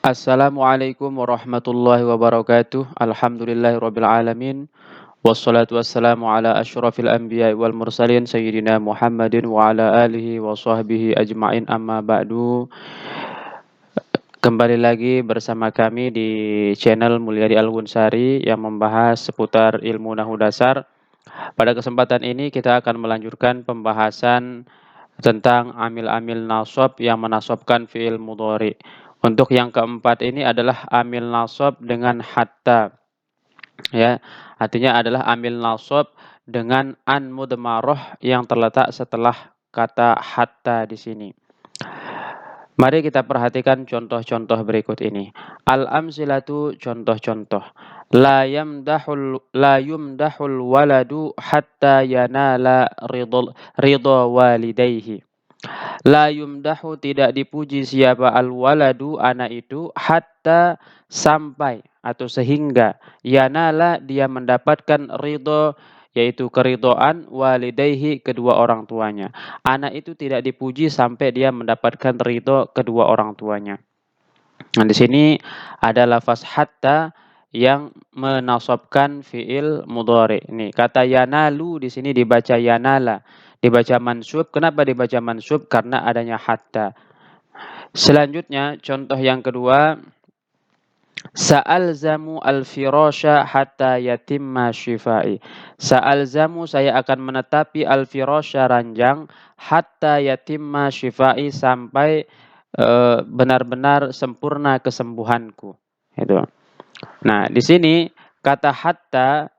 Assalamualaikum warahmatullahi wabarakatuh. Alhamdulillahirabbil alamin. Wassalatu wassalamu ala asyrafil anbiya'i wal mursalin sayyidina Muhammadin wa ala alihi wa sahbihi ajmain amma ba'du. Kembali lagi bersama kami di channel Mulyadi Al-Gunsari yang membahas seputar ilmu nahwu dasar. Pada kesempatan ini kita akan melanjutkan pembahasan tentang amil-amil nasab yang menasabkan fi'il mudhari. Untuk yang keempat ini adalah amil nasab dengan hatta, ya. Artinya adalah amil nasab dengan an mudmarah yang terletak setelah kata hatta di sini. Mari kita perhatikan contoh-contoh berikut ini. Al-amsilatu, contoh-contoh. La yumdahul waladu hatta yanala ridha walidayhi. La yumdahu, tidak dipuji siapa al-waladu, anak itu, hatta, sampai atau sehingga, yanala, dia mendapatkan ridho, yaitu keridhaan, walidayhi, kedua orang tuanya. Anak itu tidak dipuji sampai dia mendapatkan ridho kedua orang tuanya. Nah, di sini ada lafaz hatta yang menasabkan fiil mudhari. Ini kata yanalu di sini dibaca yanala, dibaca mansub. Kenapa dibaca mansub? Karena adanya hatta. Selanjutnya contoh yang kedua, sa'alzamu al-firasha hatta yatimma shifai. Sa'alzamu, saya akan menetapi al-firasha, ranjang, hatta yatimma shifai, sampai benar-benar sempurna kesembuhanku. Itu. Nah, di sini kata hatta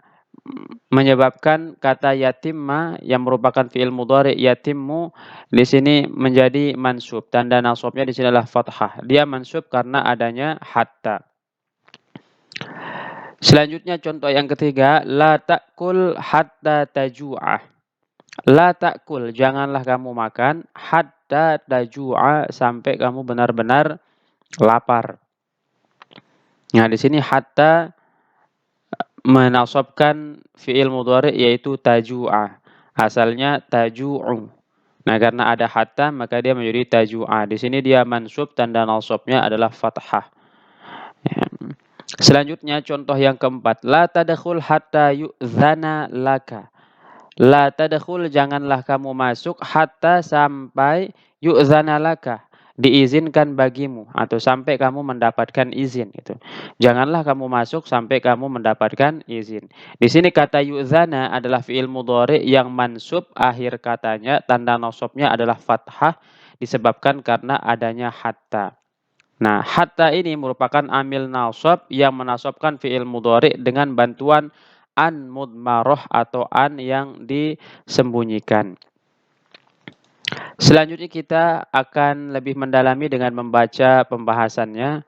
menyebabkan kata yatimma yang merupakan fiil mudhari yatimmu di sini menjadi mansub. Tanda nasabnya di sini adalah fathah. Dia mansub karena adanya hatta. Selanjutnya contoh yang ketiga, la ta'kul hatta taju'ah. La ta'kul, janganlah kamu makan, hatta taju'a, sampai kamu benar-benar lapar. Nah, di sini hatta menasabkan fiil mudhari yaitu taju'a. Asalnya taju'u. Nah, karena ada hatta maka dia menjadi taju'a. Di sini dia mansub, tanda nasabnya adalah fathah. Ya. Selanjutnya contoh yang keempat, la tadkhul hatta yu'dzana laka. La tadkhul, janganlah kamu masuk, hatta, sampai, yu'dzana laka, diizinkan bagimu, atau sampai kamu mendapatkan izin itu. Janganlah kamu masuk sampai kamu mendapatkan izin. Di sini kata yu'dzana adalah fiil mudhari yang mansub, akhir katanya tanda nasabnya adalah fathah disebabkan karena adanya hatta. Nah, hatta ini merupakan amil nasab yang menasabkan fiil mudhari dengan bantuan an mudmarah atau an yang disembunyikan. Selanjutnya kita akan lebih mendalami dengan membaca pembahasannya.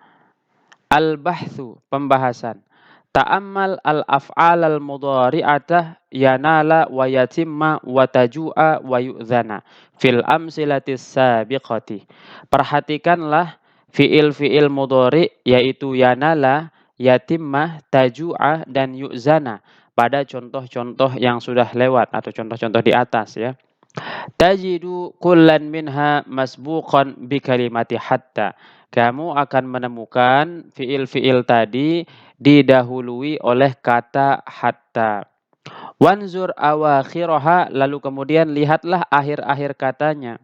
Al-bahthu, pembahasan. Ta'ammal al-af'al al-mudhari'atah yanala wa yatimma wa taju'a wa yu'zana fil amsilatis sabiqati. Perhatikanlah fiil-fiil mudhari yaitu yanala, yatimma, taju'a, dan yu'zana pada contoh-contoh yang sudah lewat atau contoh-contoh di atas, ya. Tajidu kullan minha masbuqan bi kalimati hatta. Kamu akan menemukan fiil-fiil tadi didahului oleh kata hatta. Wanzur awakhiraha, lalu kemudian lihatlah akhir-akhir katanya.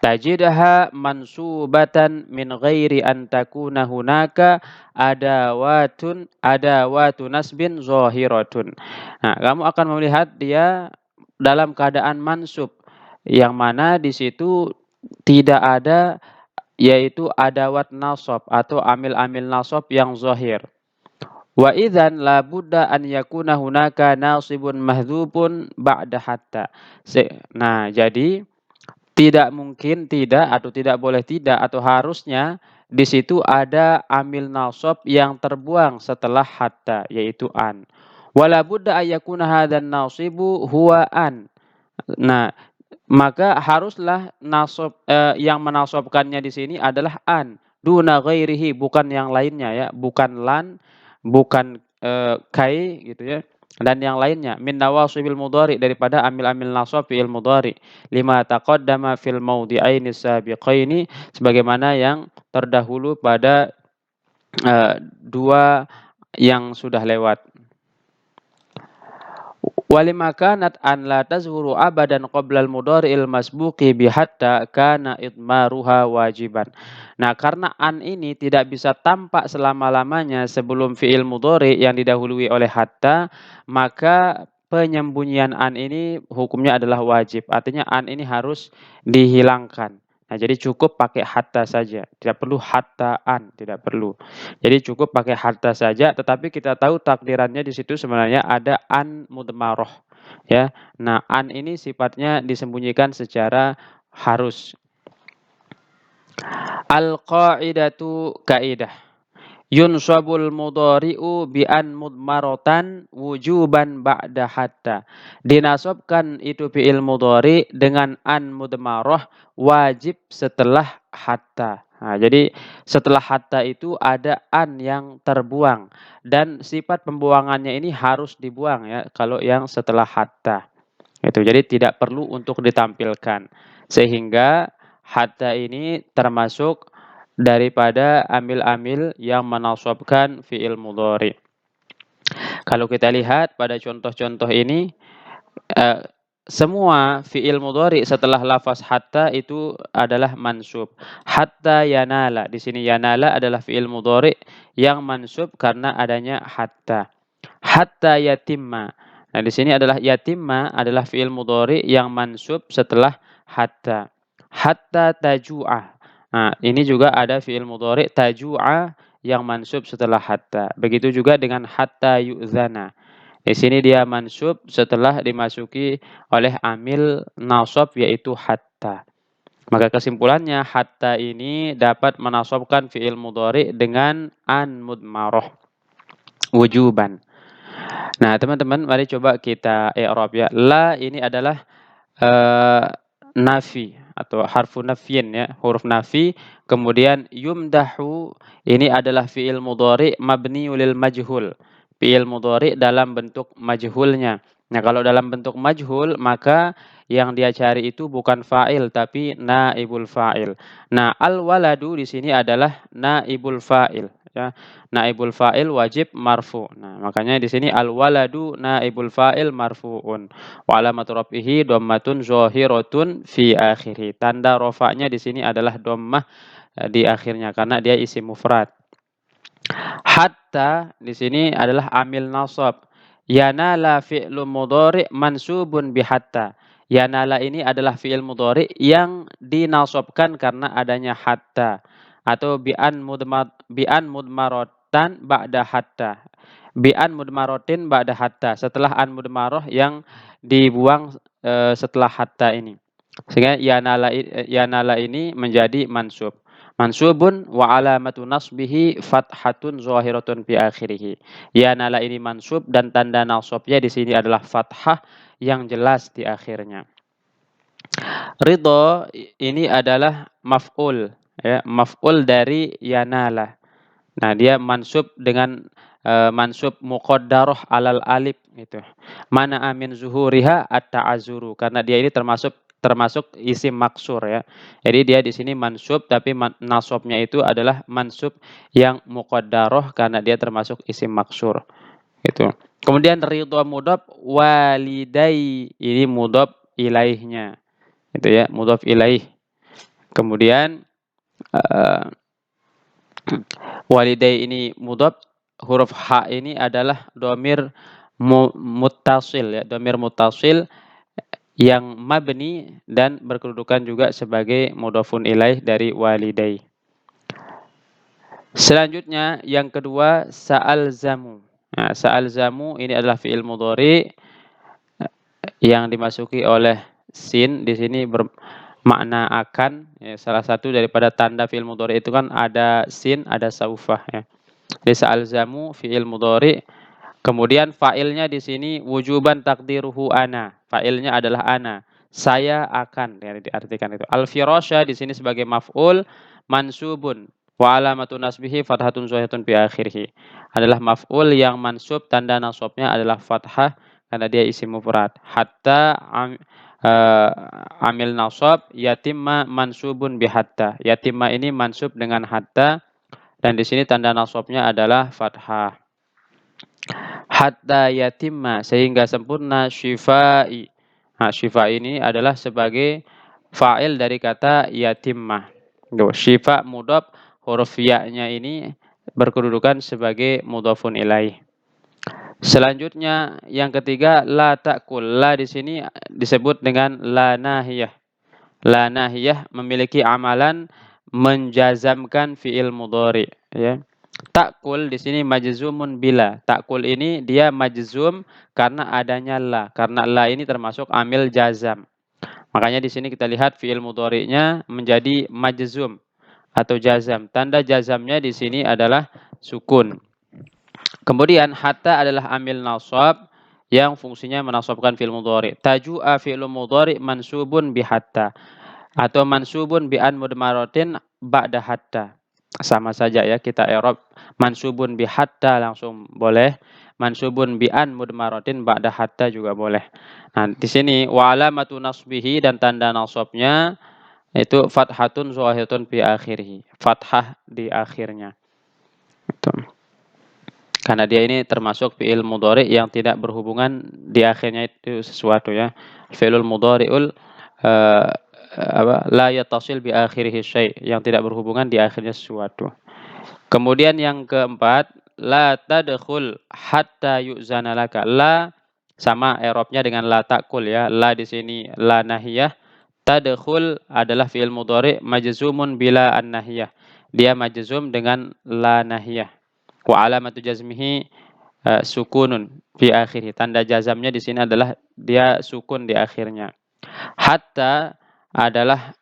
Tajidaha mansubatan min ghairi an takuna hunaka adawatu nasbin zahiratun. Nah, kamu akan melihat dia dalam keadaan mansub, yang mana di situ tidak ada yaitu adawat nasab atau amil-amil nasab yang zahir. Wa idzan la budda an yakuna hunaka nasibun mahdzubun ba'da hatta. Nah, jadi tidak mungkin tidak atau tidak boleh tidak atau harusnya di situ ada amil nasab yang terbuang setelah hatta yaitu an. Wala budda ayyakuna hadzan nasibu huwa an. Nah, maka haruslah nasab yang menasabkannya di sini adalah an duna ghairihi, bukan yang lainnya, ya, bukan lan, bukan kai gitu, ya, dan yang lainnya min nawasibil mudhari, daripada amil-amil nasab fi'il mudhari, lima taqaddama fil mawdi'aini sabiqaini, sebagaimana yang terdahulu pada dua yang sudah lewat. Walima kanat an la tazhuru abadan qoblal mudhari'il masbuqi bi hatta kana idmaruha wajiban. Nah, karena an ini tidak bisa tampak selama-lamanya sebelum fi'il mudhari yang didahului oleh hatta, maka penyembunyian an ini hukumnya adalah wajib. Artinya an ini harus dihilangkan. Nah, jadi cukup pakai hatta saja, tidak perlu hatta an, tidak perlu. Jadi cukup pakai hatta saja, tetapi kita tahu takdirannya di situ sebenarnya ada an mudmaroh, ya. Nah, an ini sifatnya disembunyikan secara harus. Al-qa'idatu kaidah. Yunsabul mudhari'u bi an mudmaratan wujuban ba'da hatta. Dinasobkan itu fi'il mudhari dengan an mudmaroh wajib setelah hatta. Nah, jadi setelah hatta itu ada an yang terbuang dan sifat pembuangannya ini harus dibuang ya kalau yang setelah hatta. Itu jadi tidak perlu untuk ditampilkan. Sehingga hatta ini termasuk daripada amil-amil yang menasabkan fi'il mudhari. Kalau kita lihat pada contoh-contoh ini, eh, semua fi'il mudhari setelah lafaz hatta itu adalah mansub. Hatta yanala, di sini yanala adalah fi'il mudhari yang mansub karena adanya hatta. Hatta yatimma. Nah, di sini adalah yatimma adalah fi'il mudhari yang mansub setelah hatta. Hatta taju'ah. Nah, ini juga ada fi'il mudhari taju'a yang mansub setelah hatta. Begitu juga dengan hatta yu'zana. Di sini dia mansub setelah dimasuki oleh amil nasab yaitu hatta. Maka kesimpulannya hatta ini dapat menasabkan fi'il mudhari dengan an mudmaroh wujuban. Nah, teman-teman mari coba kita i'rab ya. La ini adalah nafi atau harfu nafyin ya, huruf nafi. Kemudian yumdahu ini adalah fi'il mudhari mabni lil majhul. Fi'il mudhari dalam bentuk majhulnya. Nah, kalau dalam bentuk majhul maka yang dia cari itu bukan fa'il tapi naibul fa'il. Nah, al-waladu di sini adalah naibul fa'il ya. Naibul fa'il wajib marfu. Nah, makanya di sini al-waladu naibul fa'il marfu'un. Wa alamatu rafihi dhammatun zahiratun fi akhirih. Tanda rafa'nya di sini adalah dhammah di akhirnya karena dia isim mufrad. Hatta di sini adalah amil nasab. Yanala fi'lu mudhari mansubun bi hatta. Yanala ini adalah fi'il mudhari yang dinasabkan karena adanya hatta atau bi'an mudmaratan ba'da hatta. Bi'an mudmarotin ba'da hatta. Setelah an mudmaroh yang dibuang setelah hatta ini. Sehingga yanala ini menjadi mansub. Mansubun wa alamatu nasbihi fathatun zahiratun fi akhirih. Yanala ini mansub dan tanda nasabnya di sini adalah fathah yang jelas di akhirnya. Ridho ini adalah maf'ul ya, maf'ul dari yanala. Nah, dia mansub dengan mansub muqaddarah alal alif gitu. Mana amin zuhuriha at-ta'azzuru karena dia ini termasuk isim maksur ya. Jadi dia di sini mansub tapi nasabnya itu adalah mansub yang muqaddarah karena dia termasuk isim maksur. Gitu. Kemudian ridho mudhaf walidai ini mudhaf ilaihnya. Itu ya, mudhaf ilaih. Kemudian walidai ini mudhaf, huruf ha ini adalah dhamir muttasil ya, dhamir muttasil yang mabni dan berkedudukan juga sebagai mudhafun ilaih dari walidai. Selanjutnya yang kedua sa'alzamu. Nah, sa'alzamu ini adalah fi'il mudhari yang dimasuki oleh sin. Di sini bermakna akan ya, salah satu daripada tanda fi'il mudhari itu kan ada sin, ada saufah ya. Jadi sa'alzamu fi'il mudhari. Kemudian fa'ilnya di sini wujuban takdiruhu ana. Fa'ilnya adalah ana. Saya akan ya, diartikan itu. Al-firasya di sini sebagai maf'ul mansubun wa alamatu nasbihi fathatun zahiratun fi akhirih. Adalah maf'ul yang mansub tanda nasabnya adalah fathah karena dia isim mufrad. Hatta amil nasab, yatimma mansubun bi hatta. Yatimma ini mansub dengan hatta dan di sini tanda nasabnya adalah fathah. Hatta yatimma sehingga sempurna syifai. Nah, syifa ini adalah sebagai fa'il dari kata yatimah. Tuh, syifa mudhaf, huruf ya-nya ini berkedudukan sebagai mudhafun ilaih. Selanjutnya yang ketiga la ta'kul. La di sini disebut dengan la nahiyah. La nahiyah memiliki amalan menjazamkan fiil mudhari, ya. Ta'kul di sini majzumun bila. Ta'kul ini dia majzum karena adanya la. Karena la ini termasuk amil jazam. Makanya di sini kita lihat fiil mudhari'nya menjadi majzum atau jazam. Tanda jazamnya di sini adalah sukun. Kemudian hatta adalah amil nasab yang fungsinya menasabkan fi'il mudhari. Taju'a fi'il mudhari mansubun bi hatta atau mansubun bi an mudmaratin ba'da hatta. Sama saja ya, kita i'rab mansubun bi hatta langsung boleh, mansubun bi an mudmaratin ba'da hatta juga boleh. Nah, di sini wa alamatu nasbihi dan tanda nasabnya itu fathatun zahiratun fi akhirih. Fathah di akhirnya. Itu. Karena dia ini termasuk fi'il mudhari yang tidak berhubungan di akhirnya itu sesuatu ya. Fi'ilul mudhari'ul la yattasil bi akhirih syai' yang tidak berhubungan di akhirnya sesuatu. Kemudian yang keempat, la tadkhul hatta yu'zana laka. La sama i'rabnya dengan la ta'kul ya. La di sini la nahiyah. Tadkhul adalah fi'il mudhari majzumun bila an-nahiyah. Dia majzum dengan la nahiyah. Wa alamatu jazmihi sukunun fi akhirih. Tanda jazamnya di sini adalah dia sukun di akhirnya. Hatta adalah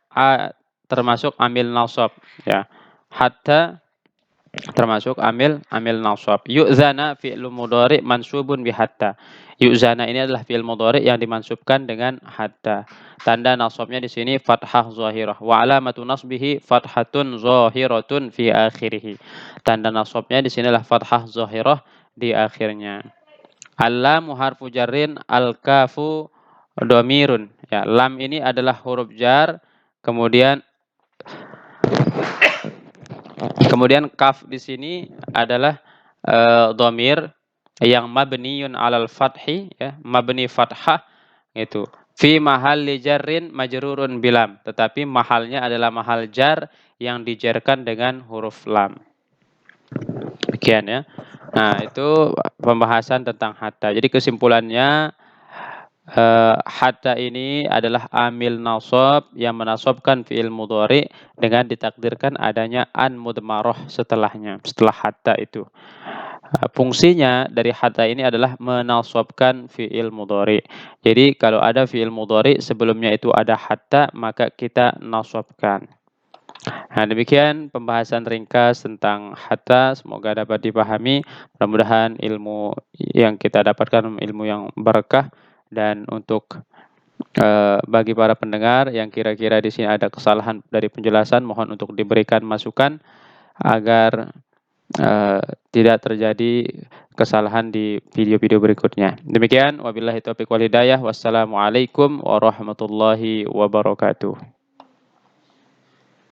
termasuk amil nasab ya. Hatta termasuk amil nasab. Yu'zana fi'lu mudhari mansubun bi hatta. Yu'zana ini adalah fi'il mudhari yang dimansubkan dengan hatta. Tanda nasabnya di sini fathah zahirah. Wa alamatu nasbihi fathatun zahiratun fi akhirih. Tanda nasabnya di sini adalah fathah zahirah di akhirnya. Al-lamu harfu jarrin, al-kafu dhamirun. Ya, lam ini adalah huruf jar, kemudian kaf di sini adalah dhamir yang mabniun alal fathi ya, mabni fathah itu. Fi mahalli jarrin majrurun bilam, tetapi mahalnya adalah mahal jar yang dijarkan dengan huruf lam. Demikian ya. Nah, itu pembahasan tentang hatta. Jadi kesimpulannya hatta ini adalah amil nasab yang menasabkan fi'il mudhari dengan ditakdirkan adanya an mudmarah setelahnya, setelah hatta itu. Fungsinya dari hatta ini adalah menasabkan fi'il mudhari. Jadi kalau ada fi'il mudhari sebelumnya itu ada hatta, maka kita nasabkan. Nah, demikian pembahasan ringkas tentang hatta. Semoga dapat dipahami. Mudah-mudahan ilmu yang kita dapatkan ilmu yang berkah. Dan untuk bagi para pendengar yang kira-kira di sini ada kesalahan dari penjelasan, mohon untuk diberikan masukan agar tidak terjadi kesalahan di video-video berikutnya. Demikian, wabillahi taufiq wal hidayah. Wassalamualaikum warahmatullahi wabarakatuh.